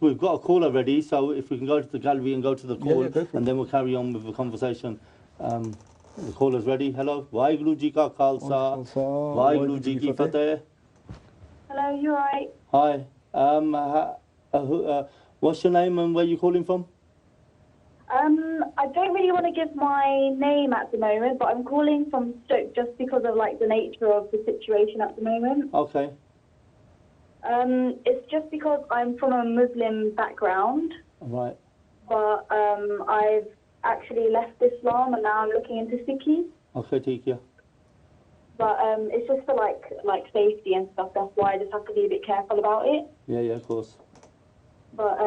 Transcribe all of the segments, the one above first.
we've got a caller ready, so if we can go to the gallery and go to the call, and then we'll carry on with the conversation. The caller's ready. Hello. Waheguru ji ka khalsa. Waheguru ji ki fateh. Hello, you alright? Hi. What's your name and where you calling from? I don't really want to give my name at the moment, but I'm calling from Stoke just because of like the nature of the situation at the moment. Okay. It's just because I'm from a Muslim background. Right. But I've actually left Islam and now I'm looking into Sikhi. Okay, take care. But it's just for like safety and stuff. That's why I just have to be a bit careful about it. Yeah, of course. But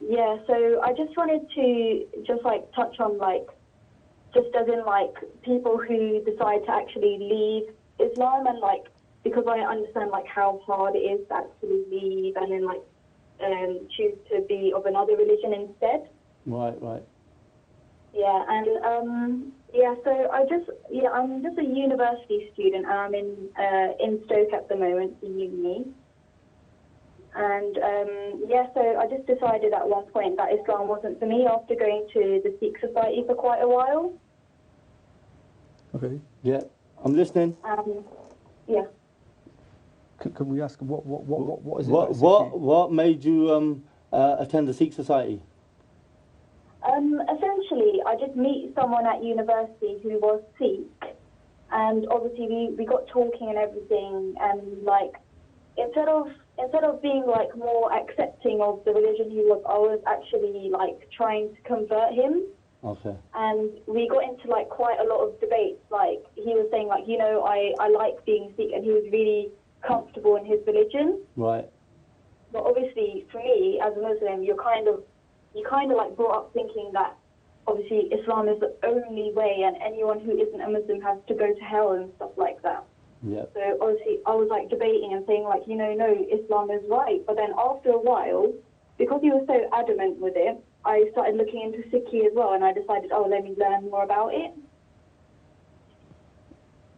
yeah, so I just wanted to just like touch on like, just as in like people who decide to actually leave Islam, and like, because I understand like how hard it is to actually leave and then like choose to be of another religion instead. Right. Yeah, and yeah, so I'm just a university student. I'm in Stoke at the moment, in uni. And yeah, so I just decided at one point that Islam wasn't for me after going to the Sikh society for quite a while. Okay. Yeah, I'm listening. Yeah. Can we ask what is it? What made you attend the Sikh society? Essentially, I did meet someone at university who was Sikh, and obviously we got talking and everything, and like instead of being like more accepting of the religion he was, I was actually like trying to convert him. Okay. And we got into like quite a lot of debates. Like he was saying like, you know, I like being Sikh, and he was really comfortable in his religion. Right. But obviously for me as a Muslim, you kind of like brought up thinking that obviously Islam is the only way, and anyone who isn't a Muslim has to go to hell and stuff like that. Yeah. So obviously I was like debating and saying like, you know, no, Islam is right. But then after a while, because he was so adamant with it, I started looking into Sikhi as well, and I decided, oh, let me learn more about it.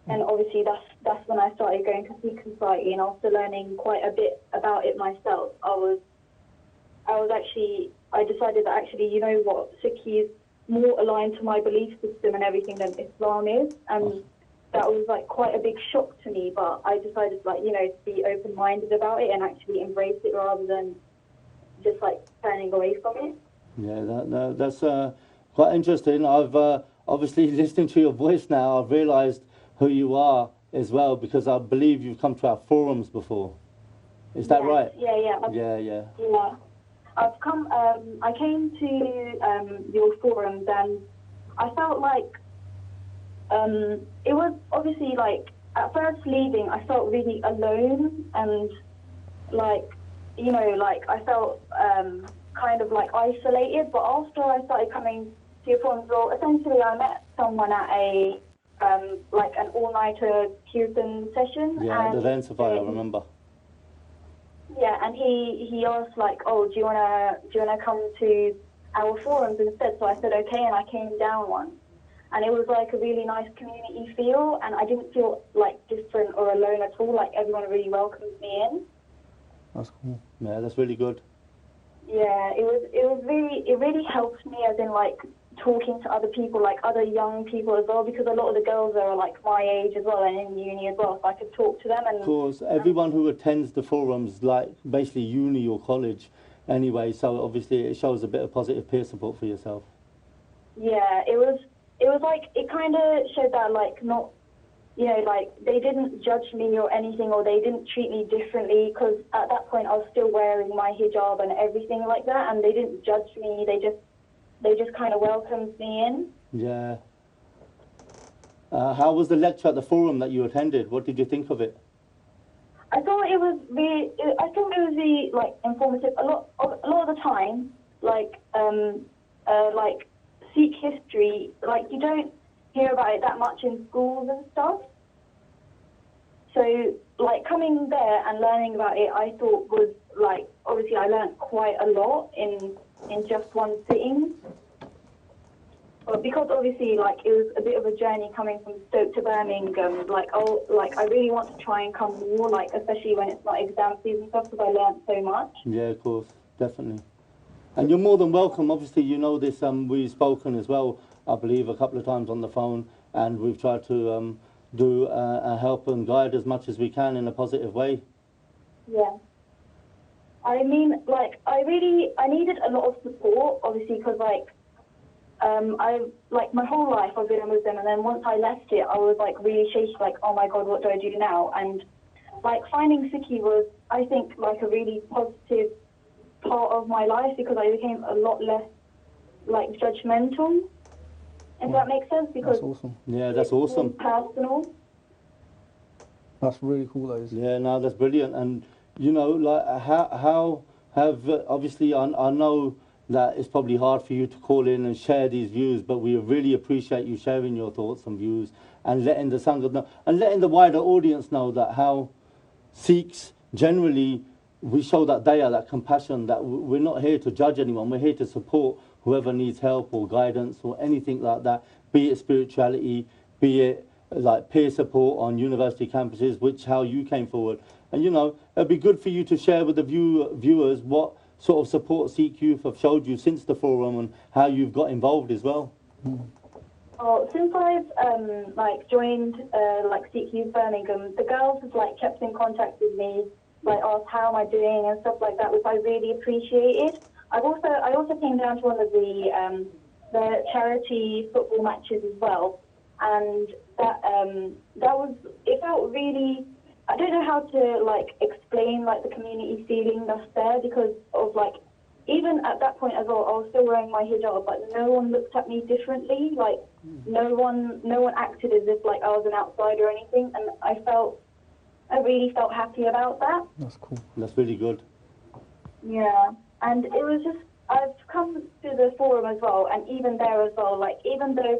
And obviously that's when I started going to Sikh society, and after learning quite a bit about it myself, I decided that actually, you know what, Sikhi is more aligned to my belief system and everything than Islam is. And that was like quite a big shock to me, but I decided like, you know, to be open-minded about it and actually embrace it rather than just like turning away from it. Yeah, that's quite interesting. I've obviously listening to your voice now, I've realised who you are as well, because I believe you've come to our forums before. Is that right? Yeah. Yeah. I came to your forums, and I felt like it was obviously like at first leaving, I felt really alone, and like, you know, like I felt kind of like isolated. But after I started coming to your forums, well, essentially I met someone at a like an all-nighter Kirtan session. Yeah, the Rensafai, I remember. Yeah, and he asked like, oh, do you wanna come to our forums instead? So I said okay, and I came down once, and it was like a really nice community feel, and I didn't feel like different or alone at all. Like everyone really welcomed me in. That's cool. Yeah, that's really good. Yeah, it really helped me, as in like talking to other people, like other young people as well, because a lot of the girls are like my age as well and in uni as well, so I could talk to them. And of course, everyone who attends the forums, like basically uni or college anyway, so obviously it shows a bit of positive peer support for yourself. Yeah, it was like, it kind of showed that like not, you know, like they didn't judge me or anything, or they didn't treat me differently, because at that point I was still wearing my hijab and everything like that, and they didn't judge me, they just kind of welcomed me in. Yeah. How was the lecture at the forum that you attended? What did you think of it? I thought it was really like informative. A lot of the time, like Sikh history, like you don't hear about it that much in schools and stuff. So like coming there and learning about it, I thought was like, obviously I learned quite a lot in just one sitting. But because obviously like it was a bit of a journey coming from Stoke to Birmingham, like I really want to try and come more, like especially when it's not exam season stuff, because I learned so much. Yeah, of course, definitely. And you're more than welcome. Obviously, you know this. We've spoken as well, I believe, a couple of times on the phone, and we've tried to do help and guide as much as we can in a positive way. Yeah. I mean, like, I needed a lot of support, obviously, because, like, my whole life I've been a Muslim, and then once I left it, I was, like, really shaky, like, oh my God, what do I do now? And, like, finding Sikhi was, I think, like, a really positive part of my life, because I became a lot less, like, judgmental, if that makes sense, because that's awesome. Yeah, that's awesome. Personal. That's really cool, those. Yeah, no, that's brilliant. And you know, like, how have obviously I know that it's probably hard for you to call in and share these views, but we really appreciate you sharing your thoughts and views and letting the Sangha know and letting the wider audience know that how Sikhs generally, we show that daya, that compassion, that we're not here to judge anyone, we're here to support whoever needs help or guidance or anything like that, be it spirituality, be it like peer support on university campuses, which how you came forward. And you know, it'd be good for you to share with the viewers what sort of support Sikh youth have showed you since the forum and how you've got involved as well. Oh, since I've like joined like Sikh Youth Birmingham, the girls have like kept in contact with me, like asked how am I doing and stuff like that, which I really appreciated. I also came down to one of the charity football matches as well, and that was, it felt really, I don't know how to like explain like the community feeling that's there, because of like, even at that point as well, I was still wearing my hijab, but no one looked at me differently. Like no one acted as if like I was an outsider or anything, and I really felt happy about that. That's cool. That's really good. Yeah, and it was just, I've come to the forum as well, and even there as well, like even though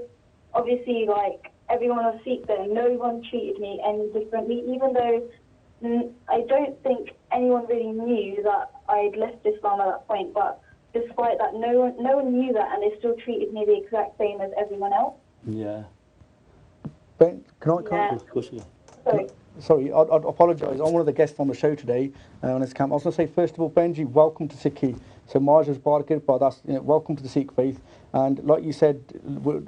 obviously like everyone was Sikh there, no one treated me any differently, even though I don't think anyone really knew that I'd left Islam at that point, but despite that, no one knew that, and they still treated me the exact same as everyone else. Yeah. Ben, can I Sorry, I apologise. I'm one of the guests on the show today on this camp. I was going to say, first of all, Benji, welcome to Sikhi. So Marja's Barakir, but that's, you know, welcome to the Sikh faith. And like you said,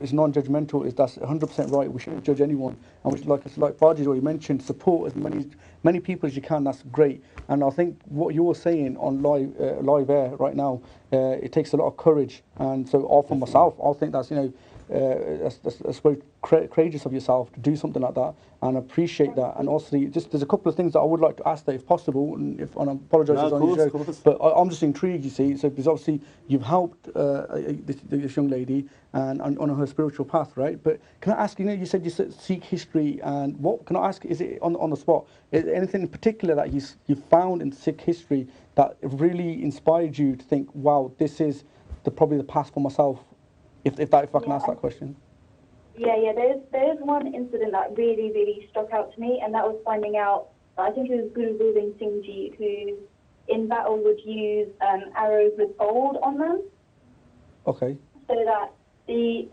it's non-judgmental. That's 100% right. We shouldn't judge anyone. And which, like Baji's already mentioned, support as many people as you can. That's great. And I think what you're saying on live air right now, it takes a lot of courage. And so, for myself, I think that's, you know, that's very courageous of yourself to do something like that, and appreciate that. And also, just there's a couple of things that I would like to ask that, if possible, and I apologise on your show, but I'm just intrigued. You see, so because obviously you've helped this young lady and on her spiritual path, right? But can I ask, you know, you said Sikh history, and what can I ask? Is it on the spot? Is there anything in particular that you found in Sikh history that really inspired you to think, wow, this is probably the path for myself? If I can ask that question. Yeah. There's one incident that really, really struck out to me, and that was finding out, I think it was Guru Gobind Singh Ji, who in battle would use arrows with gold on them. Okay. So that the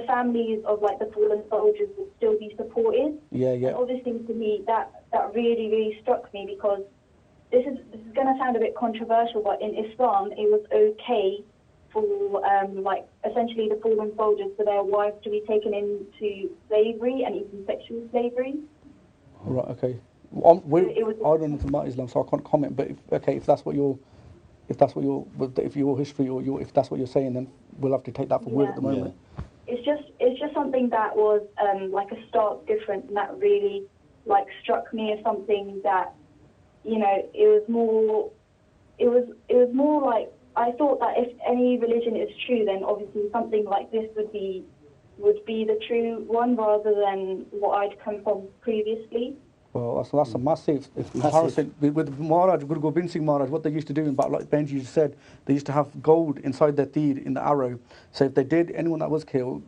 families of like the fallen soldiers would still be supported. Yeah. And obviously, to me, that really, really struck me, because this is going to sound a bit controversial, but in Islam, it was okay for like essentially the fallen soldiers, for their wives to be taken into slavery and even sexual slavery. Right. Okay. I don't know anything about Islam, so I can't comment. But if that's your history, or if that's what you're saying, then we'll have to take that for word at the moment. Yeah. It's just something that was like a stark difference, and that really like struck me as something that, you know, it was more like, I thought that if any religion is true, then obviously something like this would be the true one, rather than what I'd come from previously. Well, that's a massive comparison with Maharaj, Guru Gobind Singh Maharaj. What they used to do, like Benji just said, they used to have gold inside their teed in the arrow. So if they did, anyone that was killed,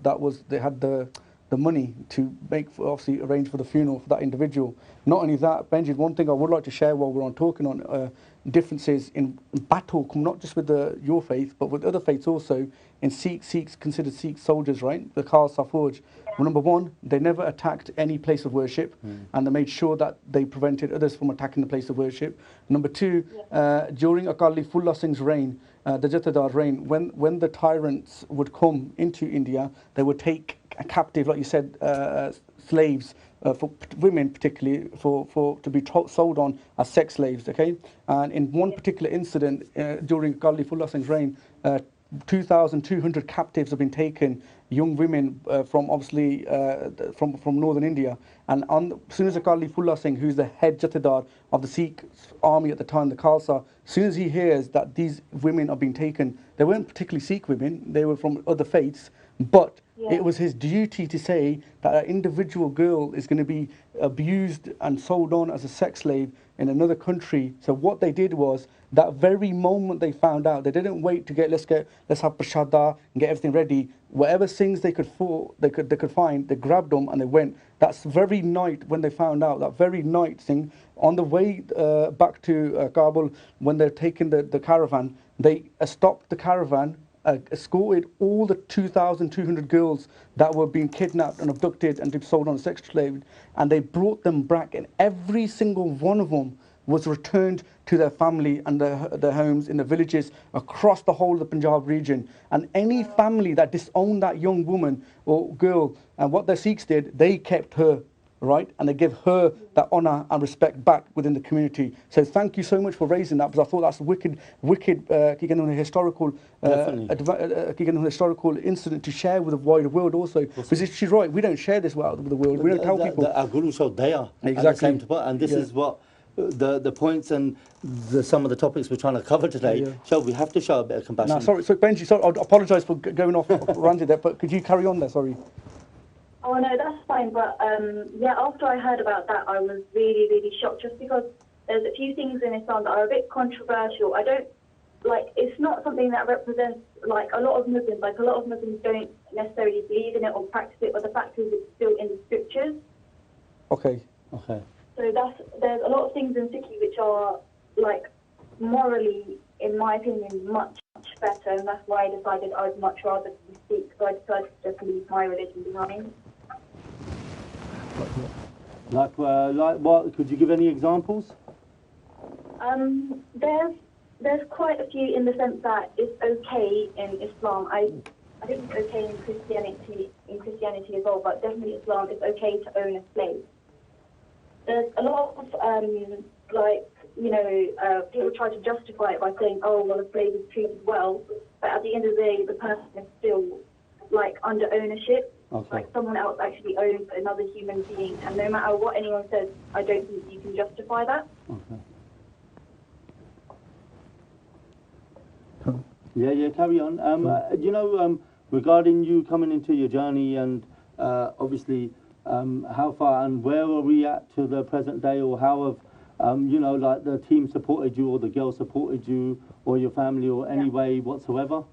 they had the money to obviously arrange for the funeral for that individual. Not only that, Benji, one thing I would like to share while we're on talking on differences in battle, not just with your faith, but with other faiths also. In Sikhs considered Sikh soldiers, right? The Khalsa Fauj. Well, number one, they never attacked any place of worship, and they made sure that they prevented others from attacking the place of worship. Number two, during Akali Fulla Singh's reign, the Jathedar reign, when the tyrants would come into India, they would take captive, like you said, slaves, for women particularly, for to be sold on as sex slaves, okay? And in one particular incident during Calipullah Singh's reign, 2,200 captives have been taken, young women from obviously from northern India. And as soon as Calipullah Singh, who's the head Jathedar of the Sikh army at the time, the Khalsa, as soon as he hears that these women are being taken, they weren't particularly Sikh women, they were from other faiths, but it was his duty to say that an individual girl is going to be abused and sold on as a sex slave in another country. So what they did was, that very moment they found out, they didn't wait to let's have prashada and get everything ready. Whatever things they could find, they grabbed them and they went. That's very night when they found out, that very night thing, on the way back to Kabul, when they're taking the caravan, they stopped the caravan, escorted all the 2,200 girls that were being kidnapped and abducted and sold on sex slave, and they brought them back, and every single one of them was returned to their family and their homes in the villages across the whole of the Punjab region. And any family that disowned that young woman or girl, and what the Sikhs did, they kept her, right? And they give her that honour and respect back within the community. So thank you so much for raising that, because I thought that's a wicked historical historical incident to share with the wider world also. Because she's right, we don't share this with the world. We don't tell people. Our Guru showed daya. Exactly. And this is what the points and some of the topics we're trying to cover today show. We have to show a bit of compassion. No, sorry, so Benji, sorry, I apologise for going off ranted there, but could you carry on there? Sorry. Oh no, that's fine. But yeah, after I heard about that, I was really, really shocked, just because there's a few things in Islam that are a bit controversial. I don't like. It's not something that represents like a lot of Muslims. Like a lot of Muslims don't necessarily believe in it or practice it, but the fact is it's still in the scriptures. Okay. Okay. So there's a lot of things in Sikhi which are like morally, in my opinion, much better, and that's why I decided I would much rather be Sikh. So I decided to just leave my religion behind. Like what? Could you give any examples? There's quite a few, in the sense that it's okay in Islam. I think it's okay in Christianity as well, but definitely Islam, it's okay to own a slave. There's a lot of people try to justify it by saying, oh well, a slave is treated well, but at the end of the day, the person is still like under ownership. Okay. Like someone else actually owns another human being, and no matter what anyone says, I don't think you can justify that. Okay. Yeah, carry on. Regarding you coming into your journey and obviously how far and where are we at to the present day, or how have like the team supported you, or the girl supported you, or your family, or any way whatsoever?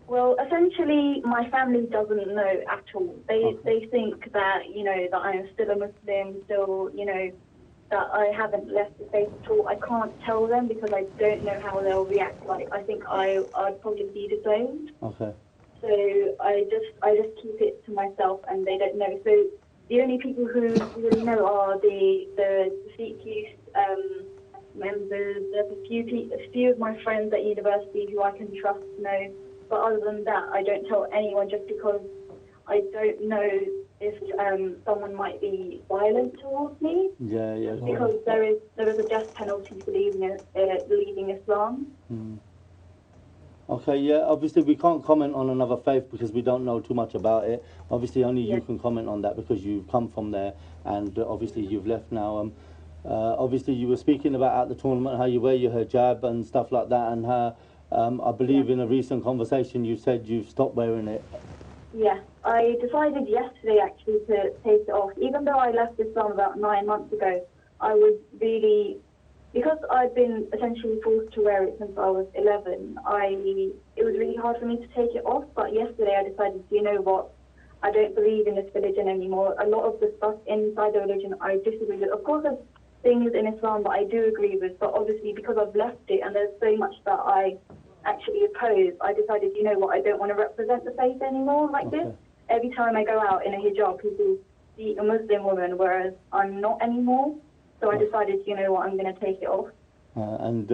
Well, essentially, my family doesn't know at all. They think that, that I am still a Muslim, still, that I haven't left the faith at all. I can't tell them because I don't know how they'll react. Like, I think I'd probably be disowned. Okay. So I just keep it to myself, and they don't know. So the only people who really know are the Sikh youth members. There's a few of my friends at university who I can trust know. But other than that, I don't tell anyone, just because I don't know if someone might be violent towards me. Yeah. Because there is a death penalty for leaving Islam. Mm. Okay, yeah. Obviously, we can't comment on another faith because we don't know too much about it. Obviously, only you can comment on that because you've come from there, and obviously you've left now. Obviously, you were speaking about at the tournament how you wear your hijab and stuff like that, and how. I believe in a recent conversation you said you've stopped wearing it. Yeah, I decided yesterday actually to take it off. Even though I left Islam about 9 months ago, I was really, because I'd been essentially forced to wear it since I was 11, it was really hard for me to take it off. But yesterday I decided, you know what, I don't believe in this religion anymore. A lot of the stuff inside the religion I disagree with. Of course, there's things in Islam that I do agree with, but obviously because I've left it and there's so much that I actually oppose, I decided, you know what, I don't want to represent the faith anymore like this. Every time I go out in a hijab, people see a Muslim woman, whereas I'm not anymore. So I decided, you know what, I'm going to take it off. And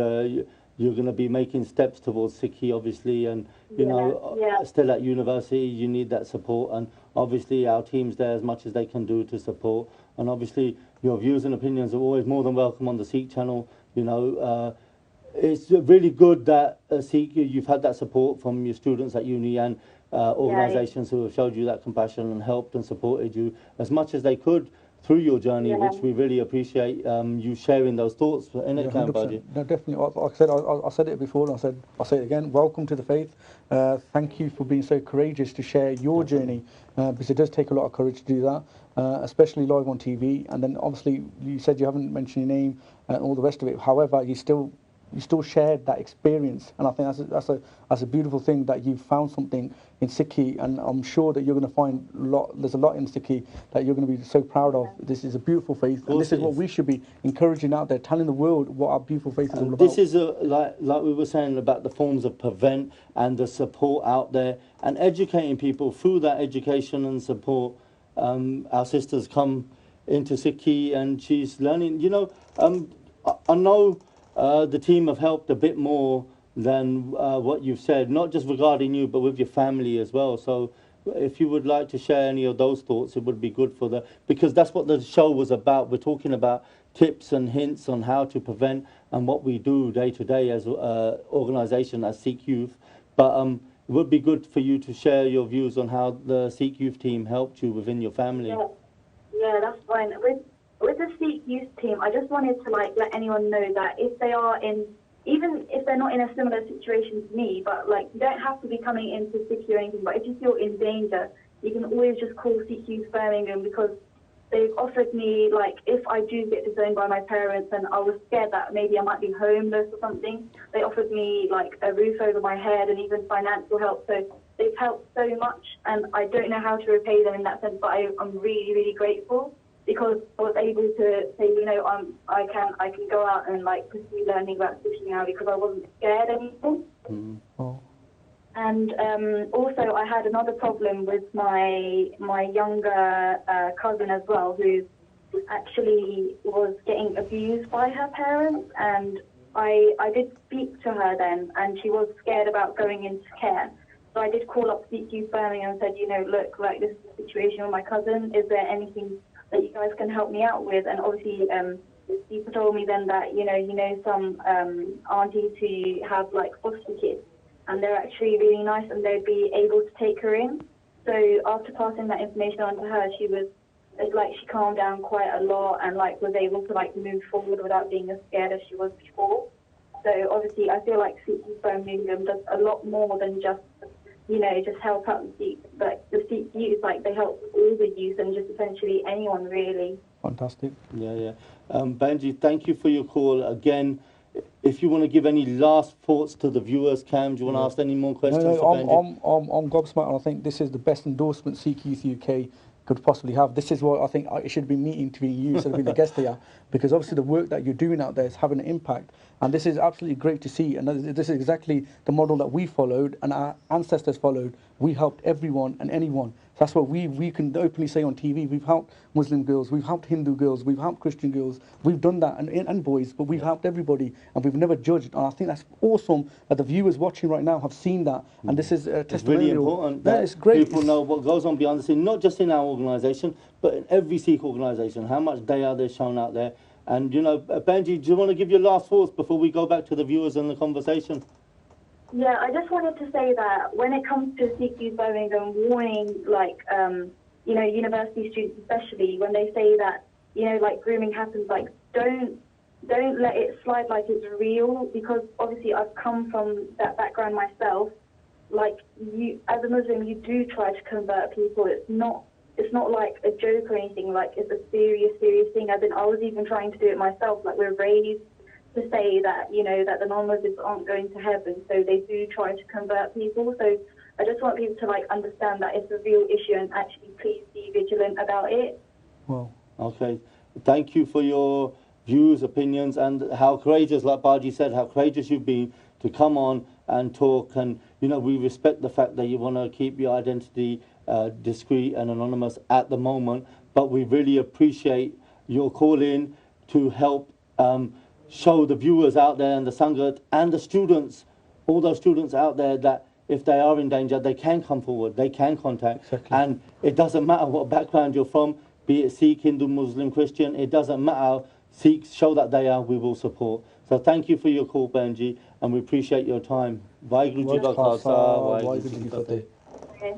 you're going to be making steps towards Sikhi, obviously, and you know, still at university, you need that support, and obviously our team's there as much as they can do to support, and obviously your views and opinions are always more than welcome on the Sikh channel. You know, it's really good that Sikh, you've had that support from your students at uni and organisations who have showed you that compassion and helped and supported you as much as they could through your journey, which we really appreciate you sharing those thoughts in it, Baji. No, definitely. Like I said, I said it before, and I'll say it again. Welcome to the faith. Thank you for being so courageous to share your journey, because it does take a lot of courage to do that, especially live on TV. And then obviously you said you haven't mentioned your name and all the rest of it. However, you still shared that experience, and I think that's a beautiful thing that you've found something in Sikhi, and I'm sure that you're going to find there's a lot in Sikhi that you're going to be so proud of. This is a beautiful faith, and this is what we should be encouraging out there, telling the world what our beautiful faith is all about. This is like we were saying about the forms of prevent and the support out there, and educating people through that education and support. Our sister's come into Sikhi and she's learning. You know, I know. The team have helped a bit more than what you've said, not just regarding you, but with your family as well. So if you would like to share any of those thoughts, it would be good for because that's what the show was about. We're talking about tips and hints on how to prevent and what we do day to day as an organisation, as Sikh Youth. But it would be good for you to share your views on how the Sikh Youth team helped you within your family. Yeah, that's fine. With the Sikh youth team, I just wanted to let anyone know that if they are even if they're not in a similar situation to me, but you don't have to be coming into Sikhi or anything, but if you feel in danger, you can always just call Sikh Youth Birmingham, because they've offered me, if I do get disowned by my parents and I was scared that maybe I might be homeless or something, they offered me a roof over my head and even financial help. So they've helped so much, and I don't know how to repay them in that sense, but I'm really, really grateful, because I was able to say, I can go out and pursue learning about Sikhi now, because I wasn't scared anymore. Oh. And also I had another problem with my younger cousin as well, who actually was getting abused by her parents, and I did speak to her then, and she was scared about going into care. So I did call up Sikh Youth Birmingham and said, look, this is the situation with my cousin. Is there anything that you guys can help me out with? And obviously people told me then that some aunties who have foster kids, and they're actually really nice, and they'd be able to take her in. So after passing that information on to her, she was she calmed down quite a lot, and was able to move forward without being as scared as she was before. So obviously I feel like Sikh Youth Birmingham does a lot more than just just help out the Sikh youth. They help all the youth and just essentially anyone, really. Fantastic. Yeah. Benji, thank you for your call. Again, if you want to give any last thoughts to the viewers, Cam, do you want to ask any more questions for Benji? I'm gobsmacked, and I think this is the best endorsement Sikh Youth UK could possibly have. This is what I think it should be meeting to be you instead of being the guest here, because obviously the work that you're doing out there is having an impact, and this is absolutely great to see, and this is exactly the model that we followed and our ancestors followed. We helped everyone and anyone. That's what we can openly say on TV. We've helped Muslim girls, we've helped Hindu girls, we've helped Christian girls, we've done that, and boys, but we've helped everybody, and we've never judged. And I think that's awesome that the viewers watching right now have seen that, and this is a testimonial. It's really important that it's great. People know what goes on behind the scene, not just in our organisation, but in every Sikh organisation, how much they are shown out there. And, Benji, do you want to give your last thoughts before we go back to the viewers and the conversation? Yeah, I just wanted to say that when it comes to Sikh Youth Birmingham warning, university students especially, when they say that, grooming happens, don't let it slide like it's real, because obviously I've come from that background myself. You, as a Muslim, you do try to convert people. It's not like a joke or anything. It's a serious thing. As in, I was even trying to do it myself. We're raised to say that, that the non-Muslims aren't going to heaven, so they do try to convert people. So I just want people to understand that it's a real issue, and actually please be vigilant about it. Well, okay. Thank you for your views, opinions, and how courageous, like Baji said, how courageous you've been to come on and talk. And, we respect the fact that you want to keep your identity discreet and anonymous at the moment, but we really appreciate your call in to help show the viewers out there and the Sangat and the students, all those students out there, that if they are in danger, they can come forward, they can contact. Exactly. And it doesn't matter what background you're from, be it Sikh, Hindu, Muslim, Christian, it doesn't matter. Sikhs show that they are, we will support. So thank you for your call, Benji, and we appreciate your time. Waheguru Ji Ka Khalsa, Waheguru Ji Ki Fateh. Okay.